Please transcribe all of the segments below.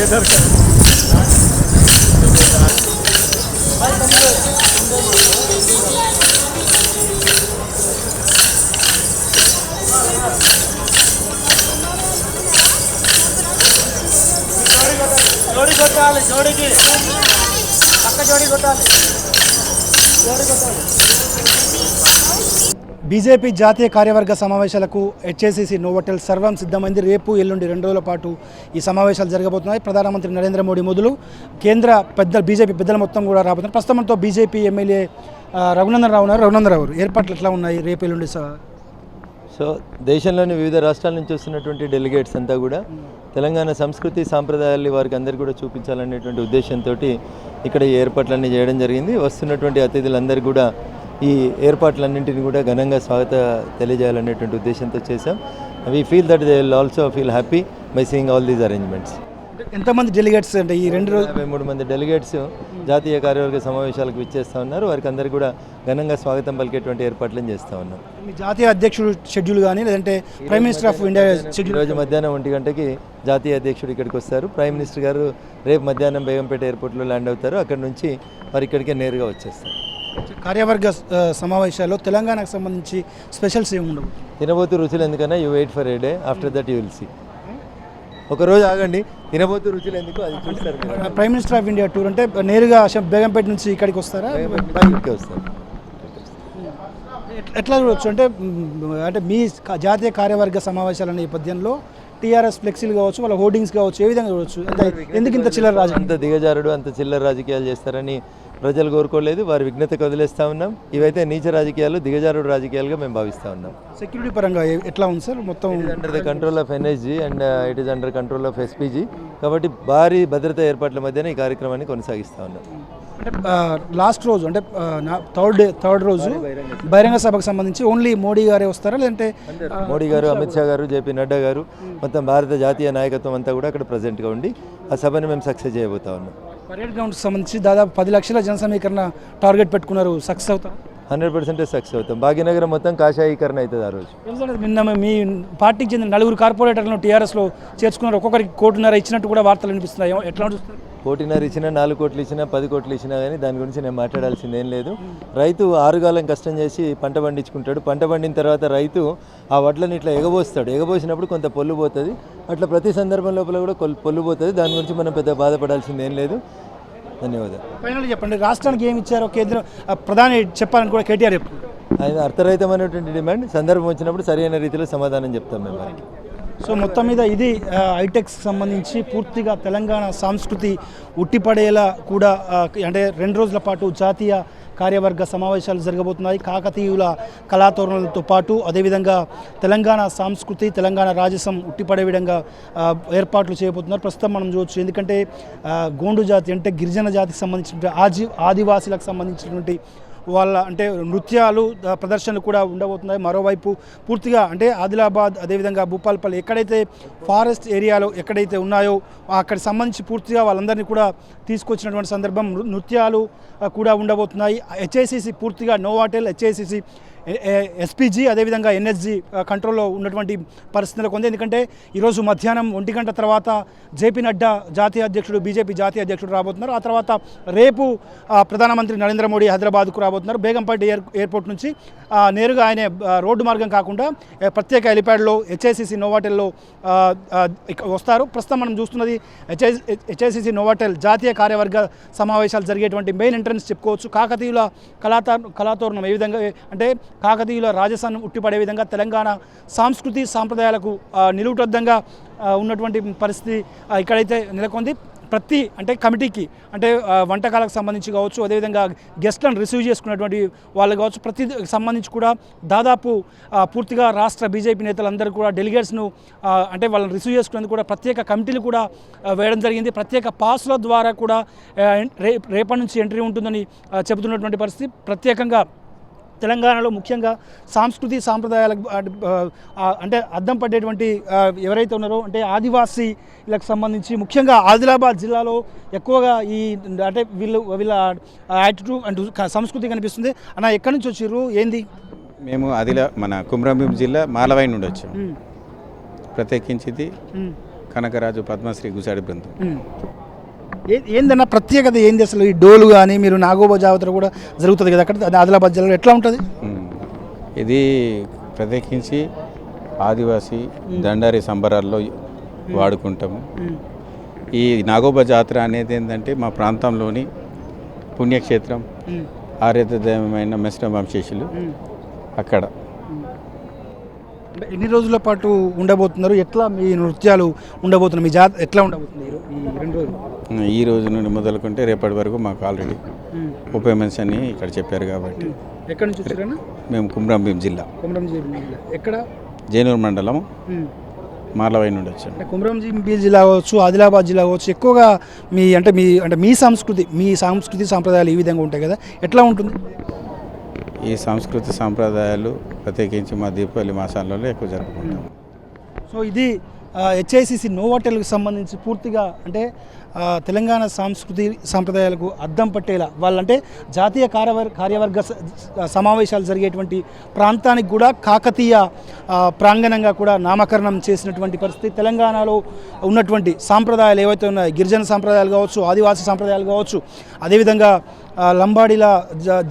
జోడి కొట్టాలి, జోడికి పక్క జోడి కొట్టాలి, జోడి కొట్టాలి. బీజేపీ జాతీయ కార్యవర్గ సమావేశాలకు హెచ్ఏసీసీ నోవోటెల్ సర్వం సిద్ధమైంది. రేపు ఎల్లుండి 2 రోజుల పాటు ఈ సమావేశాలు జరగబోతున్నాయి. ప్రధానమంత్రి నరేంద్ర మోడీ మొదలు కేంద్ర బీజేపీ పెద్దల మొత్తం కూడా రాబోతున్నారు. ప్రస్తుతంతో బీజేపీ ఎమ్మెల్యే రఘునందన్ రావు ఉన్నారు. రఘునందన్ రావు, ఏర్పాట్లు ఎట్లా ఉన్నాయి రేపు ఎల్లుండి? సో దేశంలోని వివిధ రాష్ట్రాల నుంచి వస్తున్నటువంటి డెలిగేట్స్ అంతా కూడా తెలంగాణ సంస్కృతి సాంప్రదాయాలు వారికి అందరికీ కూడా చూపించాలనేటువంటి ఉద్దేశంతో ఇక్కడ ఈ ఏర్పాట్లన్నీ చేయడం జరిగింది. వస్తున్నటువంటి అతిథులందరికీ కూడా ఈ ఏర్పాట్లన్నింటినీ కూడా ఘనంగా తెలియజేయాలనేటువంటి ఉద్దేశంతో చేశాం. We feel that they will also feel happy by seeing all these arrangements. ఎంతమంది డెలిగేట్స్ అంటే ఈ 2 రోజులు? 53 మంది డెలిగేట్స్ జాతీయ కార్యవర్గ సమావేశాలకు విచ్చేస్తూ ఉన్నారు. వారికి అందరికీ కూడా ఘనంగా స్వాగతం పలికేటువంటి ఏర్పాట్లను చేస్తూ ఉన్నాం. మీ జాతీయ అధ్యక్షుడు షెడ్యూల్ కానీ లేదంటే prime minister of India schedule? రోజు మధ్యాహ్నం 1 గంటకి జాతీయ అధ్యక్షుడు ఇక్కడికి వస్తారు. ప్రైమ్ మినిస్టర్ గారు రేపు మధ్యాహ్నం బేగంపేట ఎయిర్పోర్ట్లో ల్యాండ్ అవుతారు. అక్కడ నుంచి వారు ఇక్కడికే నేరుగా వచ్చేస్తారు. కార్యవర్గ సమావేశాల్లో తెలంగాణకు సంబంధించి స్పెషల్స్ ఏమి ఉండవు? తినబోతు రుచులు ఎందుకన్నా you wait for a day, after that you will see. ఒకరోజు ఆగండి, తినబోతు రుచులు ఎందుకు అది చూస్తారు. Prime minister of India tour అంటే నేరుగా బేగంపేట నుంచి ఇక్కడికి వస్తారా? వస్తారు. ఎట్లా చూడవచ్చు అంటే మీ జాతీయ కార్యవర్గ సమావేశాల నేపథ్యంలో టీఆర్ఎస్ ఫ్లెక్సీలు కావచ్చు, వాళ్ళ హోర్డింగ్స్ కావచ్చు, ఏ విధంగా చూడవచ్చు? ఎందుకు ఇంత చిల్లర రాజకీయం, అంత దిగజారుడు, అంత చిల్లర రాజకీయాలు చేస్తారని ప్రజలు కోరుకోలేదు. వారి విఘ్నతకు వదిలేస్తూ ఉన్నాం. ఇవైతే నీచ రాజకీయాలు, దిగజారుడు రాజకీయాలుగా మేము భావిస్తూ ఉన్నాం. సెక్యూరిటీ పరంగా ఎట్లా ఉంది సార్? మొత్తం under the control of NSG and it is under control of SPG. కాబట్టి భారీ భద్రతా ఏర్పాట్ల మధ్యన ఈ కార్యక్రమాన్ని కొనసాగిస్తూ ఉన్నాం. అంటే లాస్ట్ రోజు అంటే థర్డ్ రోజు బహిరంగ సభకు సంబంధించి ఓన్లీ మోడీ గారే వస్తారా లేదంటే మోడీ గారు, అమిత్ షా గారు, జేపీ నడ్డా గారు, మొత్తం భారత జాతీయ నాయకత్వం అంతా కూడా అక్కడ ప్రజెంట్గా ఉండి ఆ సభని మేము సక్సెస్ చేయబోతా ఉన్నాం. పరేడ్ గ్రౌండ్కి సంబంధించి దాదాపు 10 లక్షల జన సమీకరణ టార్గెట్ పెట్టుకున్నారు. సక్సెస్ అవుతారు? 100% సక్సెస్ అవుతాం. భాగ్యనగరం మొత్తం కాషాయీకరణ అవుతుంది ఆ రోజు. నిన్న మీ పార్టీకి చెందిన 4 కార్పొరేటర్లను టీఆర్ఎస్లో చేర్చుకున్నారు. ఒక్కొక్కరికి 1.5 కోటి ఇచ్చినట్టు కూడా వార్తలు వినిపిస్తున్నాయి. ఎట్లా చూస్తారు? 1.5 కోటి ఇచ్చినా, 4 కోట్లు ఇచ్చినా, 10 కోట్లు ఇచ్చినా కానీ దాని గురించి నేను మాట్లాడాల్సింది ఏం లేదు. రైతు 6 కాలం కష్టం చేసి పంట పండించుకుంటాడు. పంట పండిన తర్వాత రైతు ఆ వడ్లని ఇట్లా ఎగబోస్తాడు. ఎగబోసినప్పుడు కొంత పొల్లు పోతుంది. అట్లా ప్రతి సందర్భం లోపల కూడా పొల్లు పోతుంది. దాని గురించి మనం పెద్ద బాధపడాల్సింది ఏం లేదు. ధన్యవాదాలు. ఫైనల్ చెప్పండి, రాష్ట్రానికి ఏమి ఇచ్చారో కేంద్రం ప్రధాని చెప్పాలని కూడా కేటీఆర్ చెప్తున్నారు. ఆయన అర్థరహితమైనటువంటి డిమాండ్, సందర్భం వచ్చినప్పుడు సరైన రీతిలో సమాధానం చెప్తాం మేము వారికి. సో మొత్తం మీద ఇది హైటెక్స్ సంబంధించి పూర్తిగా తెలంగాణ సంస్కృతి ఉట్టిపడేలా కూడా అంటే 2 రోజుల పాటు జాతీయ కార్యవర్గ సమావేశాలు జరగబోతున్నాయి. కాకతీయుల కళాతోరణలతో పాటు అదేవిధంగా తెలంగాణ సంస్కృతి, తెలంగాణ రాజసం ఉట్టిపడే విధంగా ఏర్పాట్లు చేయబోతున్నారు. ప్రస్తుతం మనం చూడవచ్చు, ఎందుకంటే గోండు జాతి అంటే గిరిజన జాతికి సంబంధించినటువంటి ఆదివాసీలకు సంబంధించినటువంటి వాళ్ళ అంటే నృత్యాలు ప్రదర్శనలు కూడా ఉండబోతున్నాయి. మరోవైపు పూర్తిగా అంటే ఆదిలాబాద్ అదేవిధంగా భూపాల్పల్లి ఎక్కడైతే ఫారెస్ట్ ఏరియాలో ఎక్కడైతే ఉన్నాయో అక్కడికి సంబంధించి పూర్తిగా వాళ్ళందరినీ కూడా తీసుకొచ్చినటువంటి సందర్భం. నృత్యాలు కూడా ఉండబోతున్నాయి. హెచ్ఐసిసి పూర్తిగా నోవాటెల్, హెచ్ఐసిసి, ఎస్పీజీ అదేవిధంగా ఎన్ఎస్జీ కంట్రోల్లో ఉన్నటువంటి పరిస్థితులకు ఉంది. ఎందుకంటే ఈరోజు మధ్యాహ్నం 1 గంట తర్వాత జేపీ నడ్డా జాతీయ అధ్యక్షుడు, బీజేపీ జాతీయ అధ్యక్షుడు రాబోతున్నారు. ఆ తర్వాత రేపు ప్రధానమంత్రి నరేంద్ర మోడీ హైదరాబాద్కు రాబోతున్నారు. బేగంపేట ఎయిర్పోర్ట్ నుంచి నేరుగా ఆయన రోడ్డు మార్గం కాకుండా ప్రత్యేక హెలిప్యాడ్లో హెచ్ఐసిసి నోవాటెల్లో వస్తారు. ప్రస్తుతం మనం చూస్తున్నది హెచ్ఐసిసి నోవాటెల్ జాతీయ కార్యవర్గ సమావేశాలు జరిగేటువంటి మెయిన్ ఎంట్రన్స్ చెప్పుకోవచ్చు. కాకతీయుల కళాతోరణం ఏ విధంగా అంటే కాకతీయుల రాజసాన్ని ఉట్టిపడే విధంగా తెలంగాణ సంస్కృతి సాంప్రదాయాలకు నిలువుటద్దంగా ఉన్నటువంటి పరిస్థితి ఇక్కడైతే నెలకొంది. ప్రతి అంటే కమిటీకి అంటే వంటకాలకు సంబంధించి కావచ్చు, అదేవిధంగా గెస్ట్లను రిసీవ్ చేసుకున్నటువంటి వాళ్ళు కావచ్చు, ప్రతి సంబంధించి కూడా దాదాపు పూర్తిగా రాష్ట్ర బీజేపీ నేతలందరూ కూడా డెలిగేట్స్ను అంటే వాళ్ళని రిసీవ్ చేసుకునేందుకు కూడా ప్రత్యేక కమిటీలు కూడా వేయడం జరిగింది. ప్రత్యేక పాస్ల ద్వారా కూడా రేపటి నుంచి ఎంట్రీ ఉంటుందని చెబుతున్నటువంటి పరిస్థితి. ప్రత్యేకంగా తెలంగాణలో ముఖ్యంగా సాంస్కృతి సాంప్రదాయాలకు అంటే అద్దం పడేటువంటి ఎవరైతే ఉన్నారో అంటే ఆదివాసీలకు సంబంధించి ముఖ్యంగా ఆదిలాబాద్ జిల్లాలో ఎక్కువగా ఈ అంటే వీళ్ళ యాటిట్యూడ్ అంటూ సంస్కృతి కనిపిస్తుంది. అన్న ఎక్కడి నుంచి వచ్చారు, ఏంది? మేము మన కుమ్రంభీం జిల్లా మాలవై నుండి వచ్చాము. ప్రత్యేకించి కనకరాజు పద్మశ్రీ గుసాడి బృందం. ఏందన్నా ప్రత్యేకత ఏంది అసలు? ఈ డోలు కానీ మీరు నాగోబా జాతర కూడా జరుగుతుంది కదా అక్కడ ఆదిలాబాద్ జిల్లాలో, ఎట్లా ఉంటుంది? ఇది ప్రత్యేకించి ఆదివాసీ దండారి సంబరాల్లో వాడుకుంటాము. ఈ నాగోబా జాతర అనేది ఏంటంటే మా ప్రాంతంలోని పుణ్యక్షేత్రం ఆరాధ్యమైన మెస్న వంశీయులు అక్కడ. ఎన్ని రోజుల పాటు ఉండబోతున్నారు? ఎట్లా మీ నృత్యాలు ఉండబోతున్నారు? మీ జాతర ఎట్లా ఉండబోతుంది ఈ 2 రోజులు? ఈ రోజు నుండి మొదలుకుంటే రేపటి వరకు మాకు ఆల్రెడీ ఉపేమెన్స్ అని ఇక్కడ చెప్పారు కాబట్టి. ఎక్కడి నుంచి వచ్చారన్నా? మేము కుమ్రంభీం జిల్లా, ఎక్కడ? జైనూరు మండలం మార్లవై నుండి వచ్చాము. కుమ్రంభీం జిల్లా కావచ్చు, ఆదిలాబాద్ జిల్లా కావచ్చు, ఎక్కువగా మీ సంస్కృతి సాంప్రదాయాలు ఈ విధంగా ఉంటాయి కదా, ఎట్లా ఉంటుంది? ఈ సంస్కృతి సాంప్రదాయాలు ప్రత్యేకించి మా దీపావళి మాసాలలో ఎక్కువ జరుపుకుంటాం. సో ఇది హెచ్ఐసిసి నోవాటెల్కి సంబంధించి పూర్తిగా అంటే తెలంగాణ సంస్కృతి సాంప్రదాయాలకు అద్దం పట్టేలా వాళ్ళంటే జాతీయ కార్యవర్గ సమావేశాలు జరిగేటువంటి ప్రాంతానికి కూడా కాకతీయ ప్రాంగణంగా కూడా నామకరణం చేసినటువంటి పరిస్థితి. తెలంగాణలో ఉన్నటువంటి సాంప్రదాయాలు ఏవైతే ఉన్నాయో, గిరిజన సాంప్రదాయాలు కావచ్చు, ఆదివాసీ సాంప్రదాయాలు కావచ్చు, అదేవిధంగా లంబాడీల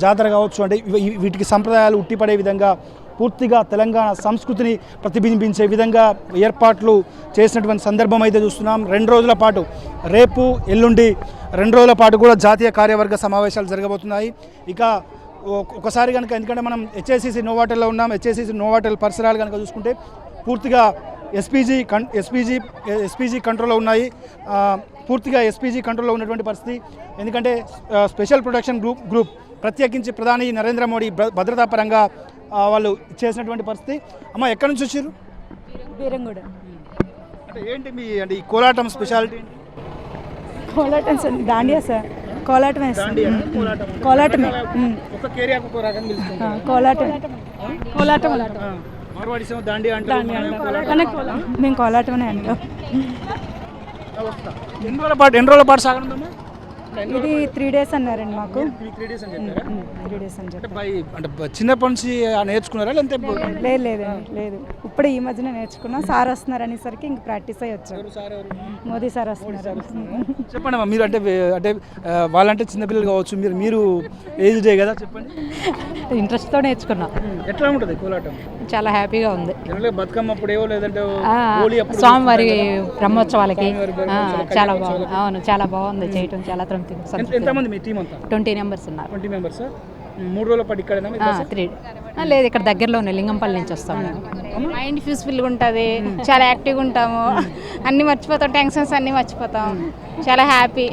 జాతర కావచ్చు, అంటే వీటికి సంప్రదాయాలు ఉట్టిపడే విధంగా పూర్తిగా తెలంగాణ సంస్కృతిని ప్రతిబింబించే విధంగా ఏర్పాట్లు చేసినటువంటి సందర్భం అయితే చూస్తున్నాం. 2 రోజుల పాటు, రేపు ఎల్లుండి 2 రోజుల పాటు కూడా జాతీయ కార్యవర్గ సమావేశాలు జరగబోతున్నాయి. ఇక ఒకసారి కనుక, ఎందుకంటే మనం హెచ్ఐసిసి నోవాటెల్లో ఉన్నాం, హెచ్ఐసిసి నోవాటెల్ పరిసరాలు కనుక చూసుకుంటే పూర్తిగా ఎస్పీజీ కంట్రోల్లో ఉన్నాయి. పూర్తిగా ఎస్పీజీ కంట్రోల్లో ఉన్నటువంటి పరిస్థితి. ఎందుకంటే స్పెషల్ ప్రొటెక్షన్ గ్రూప్ ప్రత్యేకించి ప్రధాని నరేంద్ర మోడీ భద్రతా పరంగా వాళ్ళు చేసినటువంటి పరిస్థితి. అమ్మ, ఎక్కడి నుంచి వచ్చారు? బీరంగూడ. అంటే ఏంటి మీ ఈ కోలాటం స్పెషాలిటీ? కోలాటం సార్, దాండియా సార్, కోలాటమే. కోలాటమే. కోలాటం. మేము కోలాటమనే అంటాం. ఎన్ని రోజుల పాటు సాగనుందమ్మా? ఇది 3 days అన్నారండి మాకు. 3 days అని చెప్పి. అంటే చిన్నప్పటి నుంచి నేర్చుకున్నారా? లేదండి, లేదు, ఇప్పుడే ఈ మధ్యన నేర్చుకున్నాం. సార్ వస్తున్నారు అనేసరికి ఇంక ప్రాక్టీస్ అయ్యి వచ్చాం. మోదీ సార్ వస్తున్నారు. చెప్పండి అమ్మా, మీరు అంటే వాళ్ళంటే చిన్నపిల్లలు కావచ్చు, మీరు ఏజ్ డే కదా, చెప్పండి. ఇంట్రెస్ట్తో నేర్చుకున్నాం. ఎట్లా ఉంటుంది కోలాటం? చాలా హ్యాపీగా ఉంది. బతుకమ్మ అప్పుడేవో లేదంటే స్వామివారి బ్రహ్మోత్సవాలకి చాలా బాగుంది. అవును, చాలా బాగుంది చేయటం. చాలా తృప్తి. ఎంతమంది మీ టీం అంతా? 20 members ఉన్నారు. 20 members. 3 రోజుల పాటు ఇక్కడ లేదు, ఇక్కడ దగ్గరలోనే లింగంపల్లి నుంచి వస్తాం. మైండ్ పీస్ఫుల్గా ఉంటుంది, చాలా యాక్టివ్గా ఉంటాము, అన్నీ మర్చిపోతాం, టెన్షన్స్ అన్నీ మర్చిపోతాం, చాలా హ్యాపీ.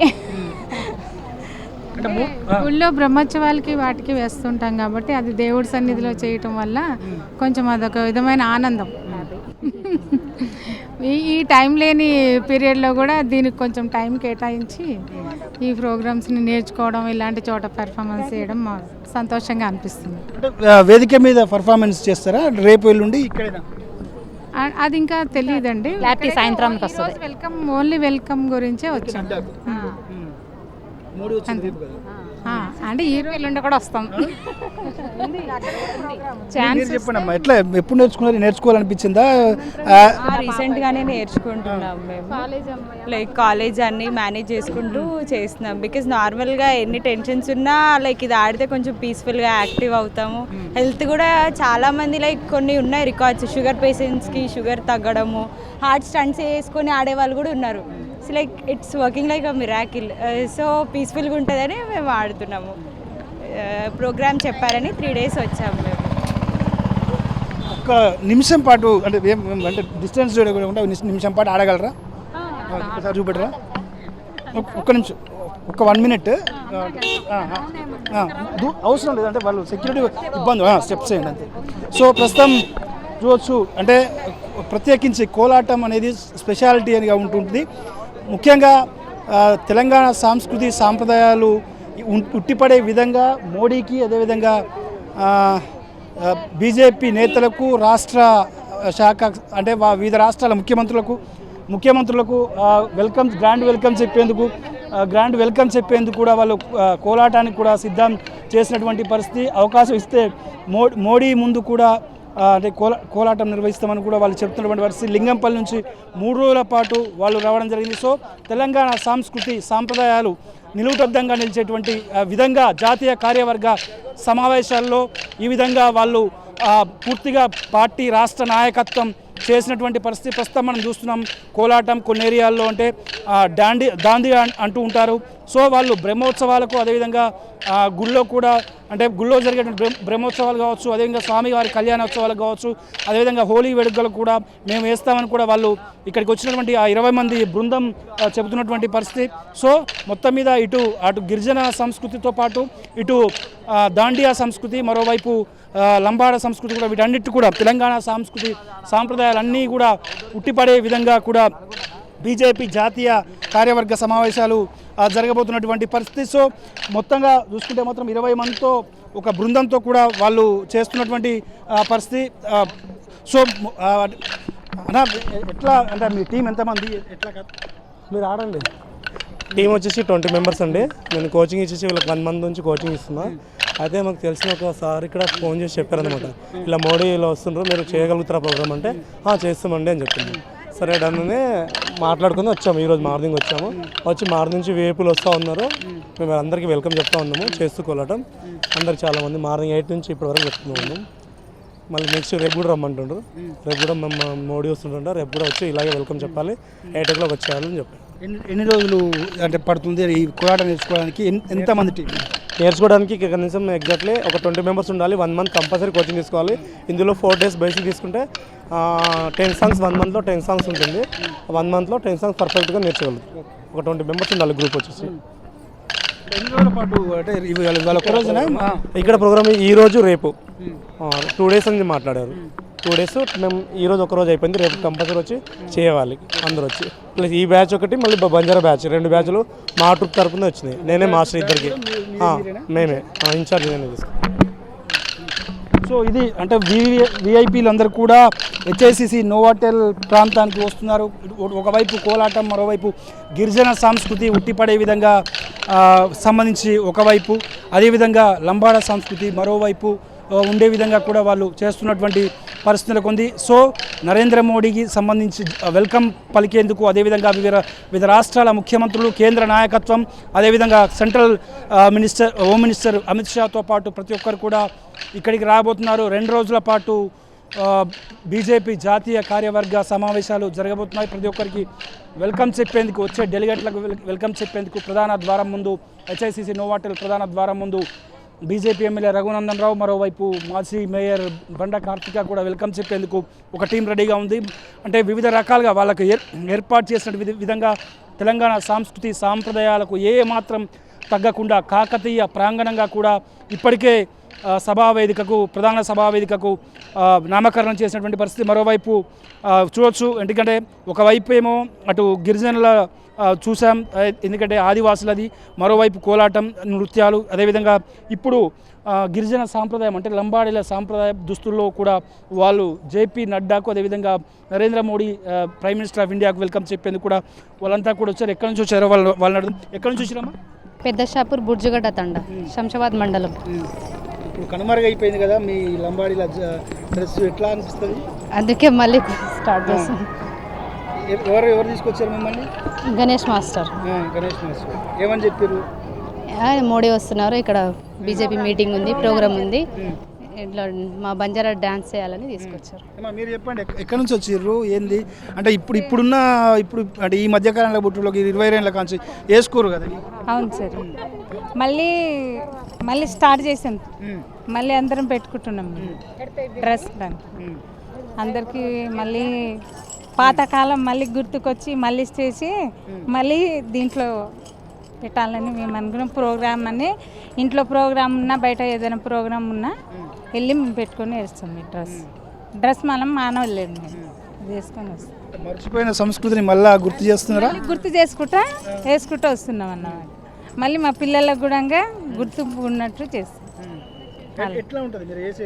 ఊళ్ళో బ్రహ్మోత్సవాలకి వాటికి వేస్తుంటాం కాబట్టి అది దేవుడి సన్నిధిలో చేయటం వల్ల కొంచెం అదొక విధమైన ఆనందం. ఈ టైం లేని పీరియడ్లో కూడా దీనికి కొంచెం టైం కేటాయించి ఈ ప్రోగ్రామ్స్ని నేర్చుకోవడం, ఇలాంటి చోట పెర్ఫార్మెన్స్ చేయడం మాకు సంతోషంగా అనిపిస్తుంది. వేదిక మీద పర్ఫార్మెన్స్ చేస్తారా రేపు ఎల్లుండి ఇక్కడేనా? అది ఇంకా తెలియదండి. సాయంత్రానికి వస్తుంది. వెల్కమ్, ఓన్లీ వెల్కమ్ గురించే వచ్చాం. అంటే ఈ రోజులుండి కూడా వస్తాం. చెప్పండి అమ్మా, ఎట్లా ఎప్పుడు నేర్చుకోవాలనిపించిందా? రీసెంట్గానే నేర్చుకుంటున్నాం మేము. లైక్ కాలేజ్ అన్నీ మేనేజ్ చేసుకుంటూ చేస్తున్నాం. బికాజ్ నార్మల్గా ఎన్ని టెన్షన్స్ ఉన్నా లైక్ ఇది ఆడితే కొంచెం పీస్ఫుల్గా యాక్టివ్ అవుతాము. హెల్త్ కూడా చాలామంది లైక్ కొన్ని ఉన్నాయి రికార్డ్స్, షుగర్ పేషెంట్స్కి షుగర్ తగ్గడము, హార్ట్ స్టంట్స్ వేసుకొని ఆడేవాళ్ళు కూడా ఉన్నారు. So like it's working like a miracle. So పీస్ఫుల్గా ఉంటుందని మేము ఆడుతున్నాము. ప్రోగ్రామ్ చెప్పారని 3 days వచ్చాము మేము. ఒక నిమిషం పాటు అంటే డిస్టెన్స్ నిమిషం పాటు ఆడగలరా? ఒకసారి చూపెట్టరా? ఒక్క నిమిషం, ఒక 1 minute. అవసరం లేదు, అంటే వాళ్ళు సెక్యూరిటీ ఇబ్బంది, స్టెప్స్ చేయండి అంతే. సో ప్రస్తుతం చూడవచ్చు, అంటే ప్రత్యేకించి కోలాటం అనేది స్పెషాలిటీ అనిగా ఉంటుంది. ముఖ్యంగా తెలంగాణ సంస్కృతి సాంప్రదాయాలు ఉట్టిపడే విధంగా మోడీకి, అదేవిధంగా బీజేపీ నేతలకు, రాష్ట్ర శాఖ అంటే వివిధ రాష్ట్రాల ముఖ్యమంత్రులకు గ్రాండ్ వెల్కమ్ చెప్పేందుకు కూడా వాళ్ళు కోలాటానికి కూడా సిద్ధం చేసినటువంటి పరిస్థితి. అవకాశం ఇస్తే మోడీ ముందు కూడా అంటే కోలాటం నిర్వహిస్తామని కూడా వాళ్ళు చెప్తున్నటువంటి పరిస్థితి. లింగంపల్లి నుంచి 3 రోజుల పాటు వాళ్ళు రావడం జరిగింది. సో తెలంగాణ సంస్కృతి సాంప్రదాయాలు నిలువుటద్దంగా నిలిచేటువంటి విధంగా జాతీయ కార్యవర్గ సమావేశాల్లో ఈ విధంగా వాళ్ళు పూర్తిగా పార్టీ రాష్ట్ర నాయకత్వం చేసినటువంటి పరిస్థితి ప్రస్తుతం మనం చూస్తున్నాం. కోలాటం కొన్ని ఏరియాల్లో అంటే దాండి అంటూ ఉంటారు. సో వాళ్ళు బ్రహ్మోత్సవాలకు అదేవిధంగా గుళ్ళో కూడా అంటే గుళ్ళో జరిగేటువంటి బ్రహ్మోత్సవాలు కావచ్చు, అదేవిధంగా స్వామివారి కళ్యాణోత్సవాలు కావచ్చు, అదేవిధంగా హోలీ వేడుకలకు కూడా మేము వేస్తామని కూడా వాళ్ళు ఇక్కడికి వచ్చినటువంటి 20 మంది బృందం చెబుతున్నటువంటి పరిస్థితి. సో మొత్తం మీద అటు గిరిజన సంస్కృతితో పాటు ఇటు దాండియా సంస్కృతి, మరోవైపు లంబాడ సంస్కృతి కూడా వీటన్నిటి కూడా తెలంగాణ సంస్కృతి సాంప్రదాయాలన్నీ కూడా ఉట్టిపడే విధంగా కూడా బీజేపీ జాతీయ కార్యవర్గ సమావేశాలు జరగబోతున్నటువంటి పరిస్థితి. సో మొత్తంగా చూసుకుంటే మాత్రం 20 మందితో ఒక బృందంతో కూడా వాళ్ళు చేస్తున్నటువంటి పరిస్థితి. సో అన్నా ఎట్లా అంటే మీ టీం ఎంతమంది ఎట్లా మీరు ఆడండి? టీం వచ్చేసి 20 మెంబర్స్ అండి. నేను కోచింగ్ ఇచ్చేసి వీళ్ళకి 1 మంత్ నుంచి కోచింగ్ ఇస్తున్నా. అయితే మాకు తెలిసిన ఒక సార్ ఇక్కడ ఫోన్ చేసి చెప్పారనమాట, ఇలా మోడీ ఇలా వస్తుండ్రు, మీరు చేయగలుగుతారా ప్రోగ్రామ్ అంటే చేస్తామండి అని చెప్పింది. సరే డన్నే మాట్లాడుకుని వచ్చాము. ఈరోజు మార్నింగ్ వచ్చాము. వచ్చి మార్నింగ్ నుంచి వేపులు వస్తూ ఉన్నారు. మేము అందరికీ వెల్కమ్ చెప్తా ఉన్నాము. చేస్తూ కోలాటం అందరికి చాలామంది మార్నింగ్ 8 నుంచి ఇప్పటి వరకు చెప్తూ ఉన్నాము. మళ్ళీ నెక్స్ట్ రేపు కూడా రమ్మంటుండ్రు. రేపు కూడా మేము మోడీ వస్తుంటుంటాం. రేపు కూడా వచ్చి ఇలాగే వెల్కమ్ చెప్పాలి, 8 o'clock వచ్చేయాలని చెప్పారు. ఎన్ని రోజులు అంటే పడుతుంది ఈ కోలాటం నేర్చుకోవడానికి? ఎంతమంది టీం నేర్చుకోవడానికి కనీసం ఎగ్జాక్ట్లీ ఒక 20 మెంబర్స్ ఉండాలి. 1 month కంపల్సరీ కోచింగ్ తీసుకోవాలి. ఇందులో 4 days బేసిక్ తీసుకుంటే 10 songs 1 monthలో 10 songs ఉంటుంది. 1 monthలో 10 songs పర్ఫెక్ట్గా నేర్చుకోగలుగుతాం. ఒక 20 మెంబర్స్ ఉండాలి గ్రూప్ వచ్చేసి. ఎన్ని రోజుల పాటు అంటే ఇవాళ ఒక రోజున ఇక్కడ ప్రోగ్రామ్ ఈ రోజు రేపు 2 days అని మాట్లాడారు. 2 days మేము ఈరోజు ఒక రోజు అయిపోయింది. రేపు కంపల్సరీ వచ్చి చేయాలి అందరూ వచ్చి. ప్లస్ ఈ బ్యాచ్ ఒకటి, మళ్ళీ బంజారా బ్యాచ్ 2 బ్యాచ్లు మా ట్రూప్ తరపున వచ్చినాయి. నేనే మాస్టర్ ఇద్దరికి, మేమే ఇన్ఛార్జ్ నేనే తీసుకున్నాను. సో ఇది అంటే విఐపీలు అందరూ కూడా హెచ్ఐసిసి నోవాటెల్ ప్రాంతానికి వస్తున్నారు. ఒకవైపు కోలాటం, మరోవైపు గిరిజన సంస్కృతి ఉట్టిపడే విధంగా సంబంధించి ఒకవైపు, అదేవిధంగా లంబాడ సంస్కృతి మరోవైపు ఉండే విధంగా కూడా వాళ్ళు చేస్తున్నటువంటి పరిస్థితులకు ఉంది. సో నరేంద్ర మోడీకి సంబంధించి వెల్కమ్ పలికేందుకు, అదేవిధంగా వివిధ రాష్ట్రాల ముఖ్యమంత్రులు, కేంద్ర నాయకత్వం, అదేవిధంగా సెంట్రల్ హోమ్ మినిస్టర్ అమిత్ షాతో పాటు ప్రతి ఒక్కరు కూడా ఇక్కడికి రాబోతున్నారు. 2 రోజుల పాటు బీజేపీ జాతీయ కార్యవర్గ సమావేశాలు జరగబోతున్నాయి. ప్రతి ఒక్కరికి వెల్కమ్ చెప్పేందుకు, వచ్చే డెలిగేట్లకు వెల్కమ్ చెప్పేందుకు ప్రధాన ద్వారం ముందు హెచ్ఐసిసి నోవాటెల్ ప్రధాన ద్వారం ముందు బీజేపీ ఎమ్మెల్యే రఘునందన్ రావు, మరోవైపు మాజీ మేయర్ బండ కార్తిక కూడా వెల్కమ్ చెప్పేందుకు ఒక టీం రెడీగా ఉంది. అంటే వివిధ రకాలుగా వాళ్ళకు ఏర్పాటు చేసిన విధంగా తెలంగాణ సంస్కృతి సాంప్రదాయాలకు ఏ మాత్రం తగ్గకుండా కాకతీయ ప్రాంగణంగా కూడా ఇప్పటికే ప్రధాన సభావేదికకు నామకరణం చేసినటువంటి పరిస్థితి. మరోవైపు చూడొచ్చు, ఎందుకంటే ఒకవైపు ఏమో అటు గిరిజనుల చూసాం, ఎందుకంటే ఆదివాసులది, మరోవైపు కోలాటం నృత్యాలు, అదేవిధంగా ఇప్పుడు గిరిజన సాంప్రదాయం అంటే లంబాడీల సాంప్రదాయ దుస్తుల్లో కూడా వాళ్ళు జేపీ నడ్డాకు, అదేవిధంగా Narendra Modi prime minister of ఇండియాకు వెల్కమ్ చెప్పేందుకు కూడా వాళ్ళంతా కూడా వచ్చారు. ఎక్కడి నుంచి వచ్చారో వాళ్ళని అడుగు. ఎక్కడి నుంచి వచ్చినామా? పెద్ద షాపూర్ బుర్జుగడ్డ తండ, శంషాబాద్ మండలం. ఇప్పుడు కనుమరుగైపోయింది కదా మీ లంబాడీల డ్రెస్, ఎట్లా అనిపిస్తుంది? అందుకే మళ్ళీ స్టార్ట్ చేస్తాం. ఎవరు తీసుకొచ్చారు మిమ్మల్ని? గణేష్ మాస్టర్. గణేష్ మాస్టర్ ఏమని చెప్పారు? మోడీ వస్తున్నారు, ఇక్కడ బీజేపీ మీటింగ్ ఉంది, ప్రోగ్రామ్ ఉంది, ఇట్లా మా బంజారా డ్యాన్స్ చేయాలని తీసుకొచ్చారు. మీరు చెప్పండి, ఎక్కడి నుంచి వచ్చారు, ఏంది? అంటే ఇప్పుడు అంటే ఈ మధ్యకాలంలో బుట్టులోకి 20 ఏళ్ళ కాంచి వేసుకోరు కదా? అవును సార్, మళ్ళీ స్టార్ట్ చేసాం, మళ్ళీ అందరం పెట్టుకుంటున్నాం డ్రెస్. అందరికీ మళ్ళీ పాతకాలం మళ్ళీ గుర్తుకొచ్చి మళ్ళీ చేసి మళ్ళీ దీంట్లో పెట్టాలని మేము అనుకున్నాం. ప్రోగ్రామ్ అని ఇంట్లో ప్రోగ్రామ్ ఉన్నా, బయట ఏదైనా ప్రోగ్రామ్ ఉన్నా వెళ్ళి మేము పెట్టుకొని వేస్తాం. ఈ డ్రెస్ మనం మానవలేదు, మేము వేసుకొని వస్తాం. మర్చిపోయిన సంస్కృతిని మళ్ళీ గుర్తు చేస్తున్నారా? గుర్తు వేసుకుంటూ వస్తున్నాం అన్నమాట. మళ్ళీ మా పిల్లలకు కూడా గుర్తింపు ఉన్నట్టు చేస్తాం. ఎట్లా ఉంటుంది మీరు వేసే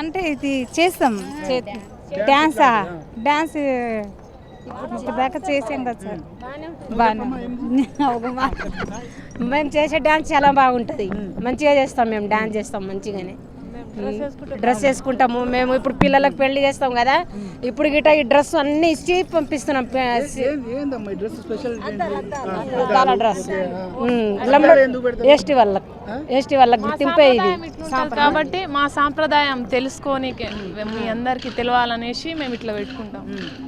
అంటే ఇది చేస్తాం, డ్యాన్స్ దాకా చేసాం కదా సార్. మేము చేసే డ్యాన్స్ చాలా బాగుంటుంది, మంచిగా చేస్తాం, మేము డ్యాన్స్ చేస్తాం మంచిగానే. డ్రెస్ వేసుకుంటాము మేము. ఇప్పుడు పిల్లలకు పెళ్లి చేస్తాం కదా, ఇప్పుడు గిట్ట ఈ డ్రెస్ అన్ని ఇచ్చి పంపిస్తున్నాం. ఏందమ్మా ఈ డ్రెస్ స్పెషల్ చాలా డ్రెస్ ఎస్టీ వాళ్ళకి గుర్తింపే ఇది. కాబట్టి మా సాంప్రదాయం తెలుసుకొని మీ అందరికి తెలవాలనేసి మేము ఇట్లా పెట్టుకుంటాం.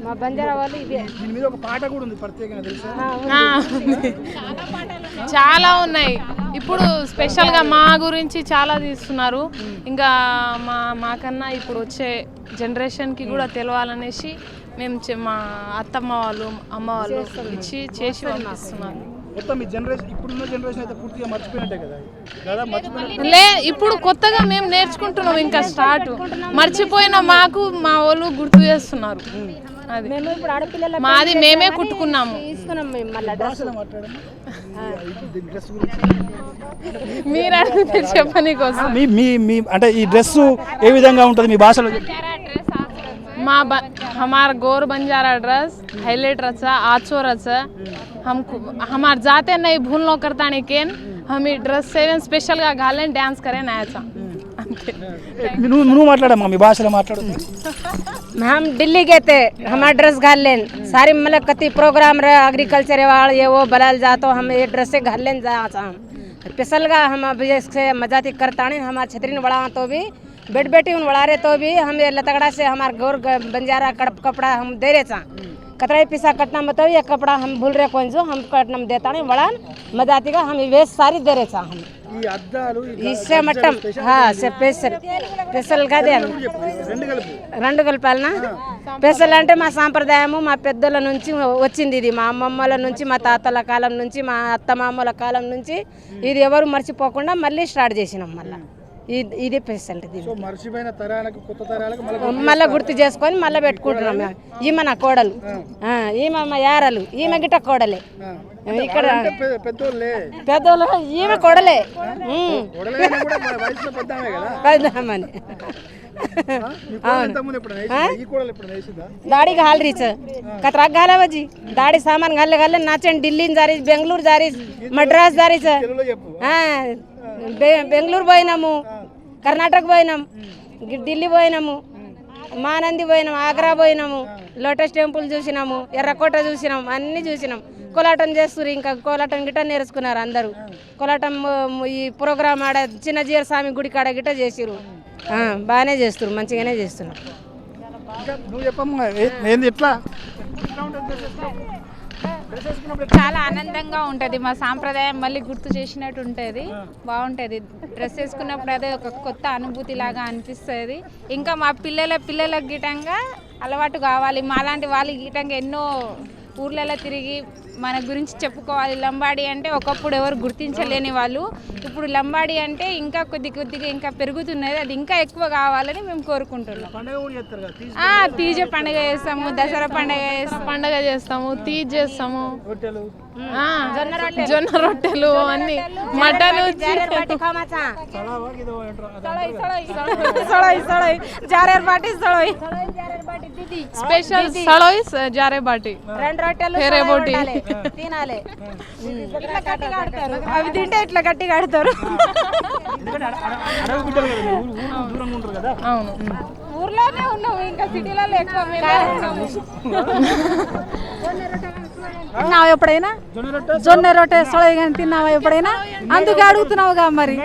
మా బంజారా వాళ్ళు ఇదే. దీని మీద ఒక పాట కూడా ఉంది ప్రత్యేకంగా తెలుసా? చాలా ఉన్నాయి. ఇప్పుడు స్పెషల్గా మా గురించి చాలా తీస్తున్నారు. ఇంకా మాకన్నా ఇప్పుడు వచ్చే జనరేషన్కి కూడా తెలవాలనేసి మేము మా అత్తమ్మ వాళ్ళు అమ్మ వాళ్ళు చేసి పంపిస్తున్నారు. మొత్తం ఈ జనరేషన్ ఇప్పుడున్న జనరేషన్ అయితే పూర్తిగా మర్చిపోయినట్టే కదా ఇప్పుడు కొత్తగా మేము నేర్చుకుంటున్నాం. ఇంకా స్టార్ట్ మర్చిపోయిన మాకు మా వాళ్ళు గుర్తు చేస్తున్నారు. అది మాది మేమే కుట్టుకున్నాము. మీరు అడిగితే చెప్పని కోసం అంటే ఈ డ్రెస్ ఏ విధంగా ఉంటుంది మీ భాషలో? हमारा गौर बंजारा ड्रेस हाईलाइट रचा आचो रचा हमको हमार जाते नहीं भूलनो करता नहीं केन हम ఈ డ్రెస్ సేవెన్ స్పెషల్ గా గాలేన్ డాన్స్ करे नाचा నువ్వు మాట్లాడమ్మా మీ భాషలో మాట్లాడు. हम दिल्ली गए थे, हमारा ड्रेस घाल लेन सारी मतलब कति प्रोग्राम रहे एग्रीकल्चर वाल ये वो बदल जातो हम ये ड्रेस से घाल लेन जा स्पेशल का हम अभी से मजाती करता नहीं. हमारा छतरी बड़ा तो भी बेट बेटी उन बड़ा रहे तो भी हम ये लतगड़ा से हमारे गौर बंजारा कपड़ा हम दे रहे चा कतरा पैसा कटना मतलब ये कपड़ा हम भूल रहे कौन जो हम कटना देता नहीं बड़ा मजाती का हम वे सारी दे रहे चा हम इससे मटम हाँ స్పెషల్ కాదే రెండు కలపాలనా. స్పెషల్ అంటే మా సాంప్రదాయము మా పెద్దల నుంచి వచ్చింది. ఇది మా అమ్మమ్మల నుంచి మా తాతల కాలం నుంచి మా అత్తమామల కాలం నుంచి ఇది ఎవరు మర్చిపోకుండా మళ్ళీ స్టార్ట్ చేసినాం. మళ్ళీ ఇది స్పెషల్. మర్చిపోయిన తరాలకు కొత్త తరాలకు మళ్ళీ గుర్తు చేసుకొని మళ్ళీ పెట్టుకుంటున్నాం. ఈమె నా కోడలు, ఈమె మా యారలు, ఈమె గిట్ట కోడలే. ఇక్కడ పెద్దోళ్ళు ఈమె కోడలే పెద్దామని दाढ़ी घाल रही कतरा घाला बजी दाढ़ी सामान घाले घाले नाचन दिल्ली जा रही बेंगलुरु जा रही मद्रास जा रही बेंगलुरु పోయినాము కర్ణాటక పోయినాము ఢిల్లీ పోయినాము మానంది పోయినాము ఆగ్రా పోయినాము లోటస్ టెంపుల్ చూసినాము ఎర్రకోట చూసినాము అన్నీ చూసినాం. కోలాటం చేస్తున్నారు. ఇంకా కోలాటం గిట్ట నేర్చుకున్నారు అందరూ. కోలాటం ఈ ప్రోగ్రామ్ ఆడ చిన్న జీర స్వామి గుడి కాడ గిట్ట చేసిరు. బాగానే చేస్తున్నారు, మంచిగానే చేస్తున్నారు. చాలా ఆనందంగా ఉంటుంది. మా సాంప్రదాయం మళ్ళీ గుర్తు చేసినట్టు ఉంటుంది. బాగుంటుంది. డ్రెస్ వేసుకున్నప్పుడు అదే ఒక కొత్త అనుభూతి లాగా అనిపిస్తుంది. ఇంకా మా పిల్లలకు గిటంగా అలవాటు కావాలి. మాలాంటి వాళ్ళు గిటంగా ఎన్నో ఊర్లలో తిరిగి మన గురించి చెప్పుకోవాలి. లంబాడి అంటే ఒకప్పుడు ఎవరు గుర్తించలేని వాళ్ళు, ఇప్పుడు లంబాడి అంటే ఇంకా కొద్దిగా ఇంకా పెరుగుతున్నది. అది ఇంకా ఎక్కువ కావాలని మేము కోరుకుంటున్నాం. తీజ పండుగ చేస్తాము, దసరా పండుగ చేస్తాము, తీజ్ చేస్తాము, జొన్న రొట్టెలు అన్ని మటన్ స్పెషల్ సళోయ్ జారే బాటి ఫేరే బోటి అవి తింటే ఇట్లా గట్టిగా ఆడతారు. అవును ఊర్లోనే ఉన్నాము, ఇంకా సిటీలలో ఎక్కువ తిన్నావా ఎప్పుడైనా జొన్న రొట్టె సొలై కానీ తిన్నావా ఎప్పుడైనా? అందుకే అడుగుతున్నావుగా మరి.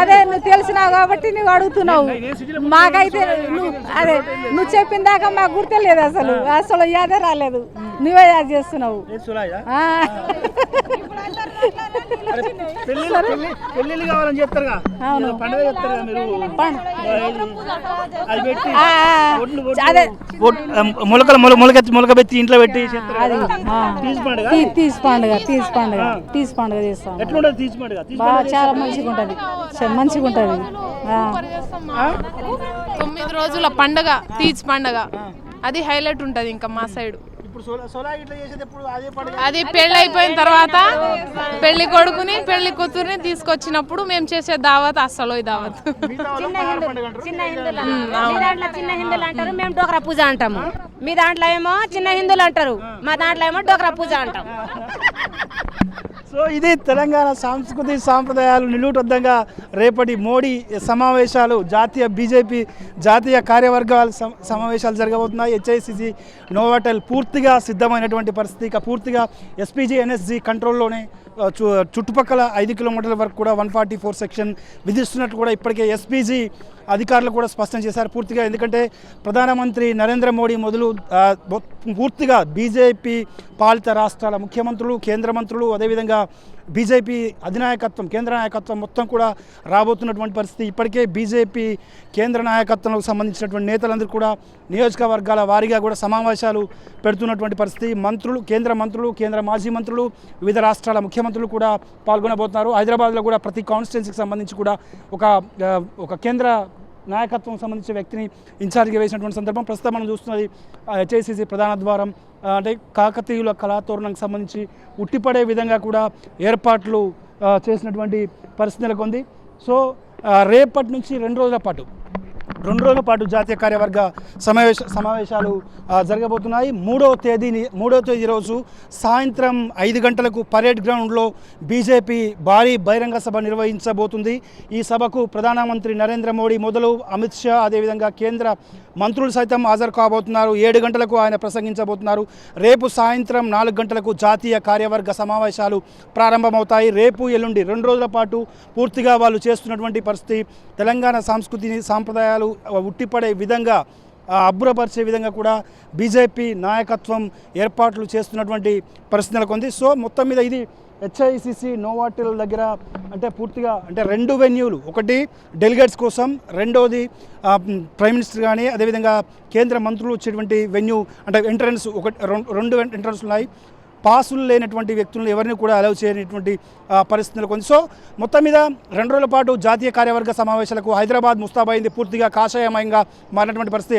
అదే నువ్వు తెలిసినావు కాబట్టి నువ్వు అడుగుతున్నావు. మాకైతే అదే నువ్వు చెప్పిన దాకా మాకు గుర్తులేదు అసలు యాదే రాలేదు. నువ్వే యాద్ చేస్తున్నావు. అదే మొలక పెట్టి ఇంట్లో పెట్టి తీసి పండుగ చేస్తాం. చాలా మంచిగా ఉంటుంది. మంచిగా ఉంటుంది. 9 రోజుల పండుగ తీజ్ పండుగ అది హైలైట్ ఉంటుంది. ఇంకా మా సైడ్ అది పెళ్ళి అయిపోయిన తర్వాత పెళ్లి కొడుకుని పెళ్లి కూతుర్ని తీసుకొచ్చినప్పుడు మేము చేసే దావత్ అస్సలు దావత్. చిన్న హిందువులు అంటారు, మేము డోక్రా పూజ అంటాము. మీ దాంట్లో ఏమో చిన్న హిందువులు అంటారు, మా దాంట్లో ఏమో డోక్రా పూజ అంటాం. సో ఇది తెలంగాణ సాంస్కృతి సాంప్రదాయాలు నిలువుటద్దంగా రేపటి మోడీ సమావేశాలు జాతీయ బీజేపీ జాతీయ కార్యవర్గాల సమావేశాలు జరగబోతున్నాయి. హెచ్ఐసిసి నోవాటెల్ పూర్తిగా సిద్ధమైనటువంటి పరిస్థితి. ఇక పూర్తిగా ఎస్పీజీ ఎన్ఎస్జీ కంట్రోల్లోనే చుట్టుపక్కల 5 కిలోమీటర్ల వరకు కూడా 144 సెక్షన్ విధిస్తున్నట్టు కూడా ఇప్పటికే ఎస్పీజీ అధికారులు కూడా స్పష్టం చేశారు పూర్తిగా. ఎందుకంటే ప్రధానమంత్రి నరేంద్ర మోడీ మొదలు పూర్తిగా బీజేపీ పాలిత రాష్ట్రాల ముఖ్యమంత్రులు, కేంద్ర మంత్రులు, అదేవిధంగా బీజేపీ అధినాయకత్వం, కేంద్ర నాయకత్వం మొత్తం కూడా రాబోతున్నటువంటి పరిస్థితి. ఇప్పటికే బీజేపీ కేంద్ర నాయకత్వంకు సంబంధించినటువంటి నేతలందరూ కూడా నియోజకవర్గాల వారీగా కూడా సమావేశాలు పెడుతున్నటువంటి పరిస్థితి. మంత్రులు, కేంద్ర మాజీ మంత్రులు, వివిధ రాష్ట్రాల ముఖ్యమంత్రులు కూడా పాల్గొనబోతున్నారు. హైదరాబాద్లో కూడా ప్రతి కాన్స్టిట్యున్సీకి సంబంధించి కూడా ఒక కేంద్ర నాయకత్వం సంబంధించిన వ్యక్తిని ఇన్ఛార్జ్గా వేసినటువంటి సందర్భం ప్రస్తుతం మనం చూస్తున్నది హెచ్ఐసిసి ప్రధాన ద్వారం. అంటే కాకతీయుల కళాతోరణంకి సంబంధించి ఉట్టిపడే విధంగా కూడా ఏర్పాట్లు చేసినటువంటి పరిస్థితి నెలకొంది. సో రేపటి నుంచి 2 రోజుల పాటు జాతీయ కార్యవర్గ సమావేశాలు జరగబోతున్నాయి. 3వ తేదీ రోజు సాయంత్రం 5 గంటలకు పరేడ్ గ్రౌండ్లో బీజేపీ భారీ బహిరంగ సభ నిర్వహించబోతుంది. ఈ సభకు ప్రధానమంత్రి నరేంద్ర మోడీ మొదలు అమిత్ షా, అదేవిధంగా కేంద్ర మంత్రులు సైతం హాజరు కాబోతున్నారు. 7 గంటలకు ఆయన ప్రసంగించబోతున్నారు. రేపు సాయంత్రం 4 గంటలకు జాతీయ కార్యవర్గ సమావేశాలు ప్రారంభమవుతాయి. రేపు ఎల్లుండి 2 రోజుల పాటు పూర్తిగా వాళ్ళు చేస్తున్నటువంటి పరిస్థితి తెలంగాణ సంస్కృతిని సాంప్రదాయాలు ఉట్టిపడే విధంగా అబ్బురపరిచే విధంగా కూడా బీజేపీ నాయకత్వం ఏర్పాట్లు చేస్తున్నటువంటి పరిస్థితి నెలకొంది. సో మొత్తం మీద ఇది హెచ్ఐసిసి నోవాటెల్ దగ్గర అంటే పూర్తిగా అంటే 2 వెన్యూలు, ఒకటి డెలిగేట్స్ కోసం, రెండోది ప్రైమ్ మినిస్టర్ కానీ అదేవిధంగా కేంద్ర మంత్రులు వచ్చేటువంటి వెన్యూ అంటే ఎంట్రన్స్, 2 ఎంట్రన్స్ ఉన్నాయి. పాసులు లేనటువంటి వ్యక్తులను ఎవరిని కూడా అలౌ చేయనటువంటి పరిస్థితులు కొంది. సో మొత్తం మీద 2 రోజుల పాటు జాతీయ కార్యవర్గ సమావేశాలకు హైదరాబాద్ ముస్తాబైంది. పూర్తిగా కాషాయమయంగా మారినటువంటి పరిస్థితి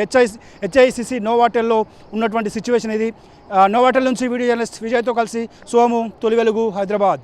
హెచ్ఐసిసి నోవాటెల్లో ఉన్నటువంటి సిచ్యువేషన్ ఇది. నోవాటెల్ నుంచి వీడియో జర్నలిస్ట్ విజయ్తో కలిసి సోము, తొలి వెలుగు, హైదరాబాద్.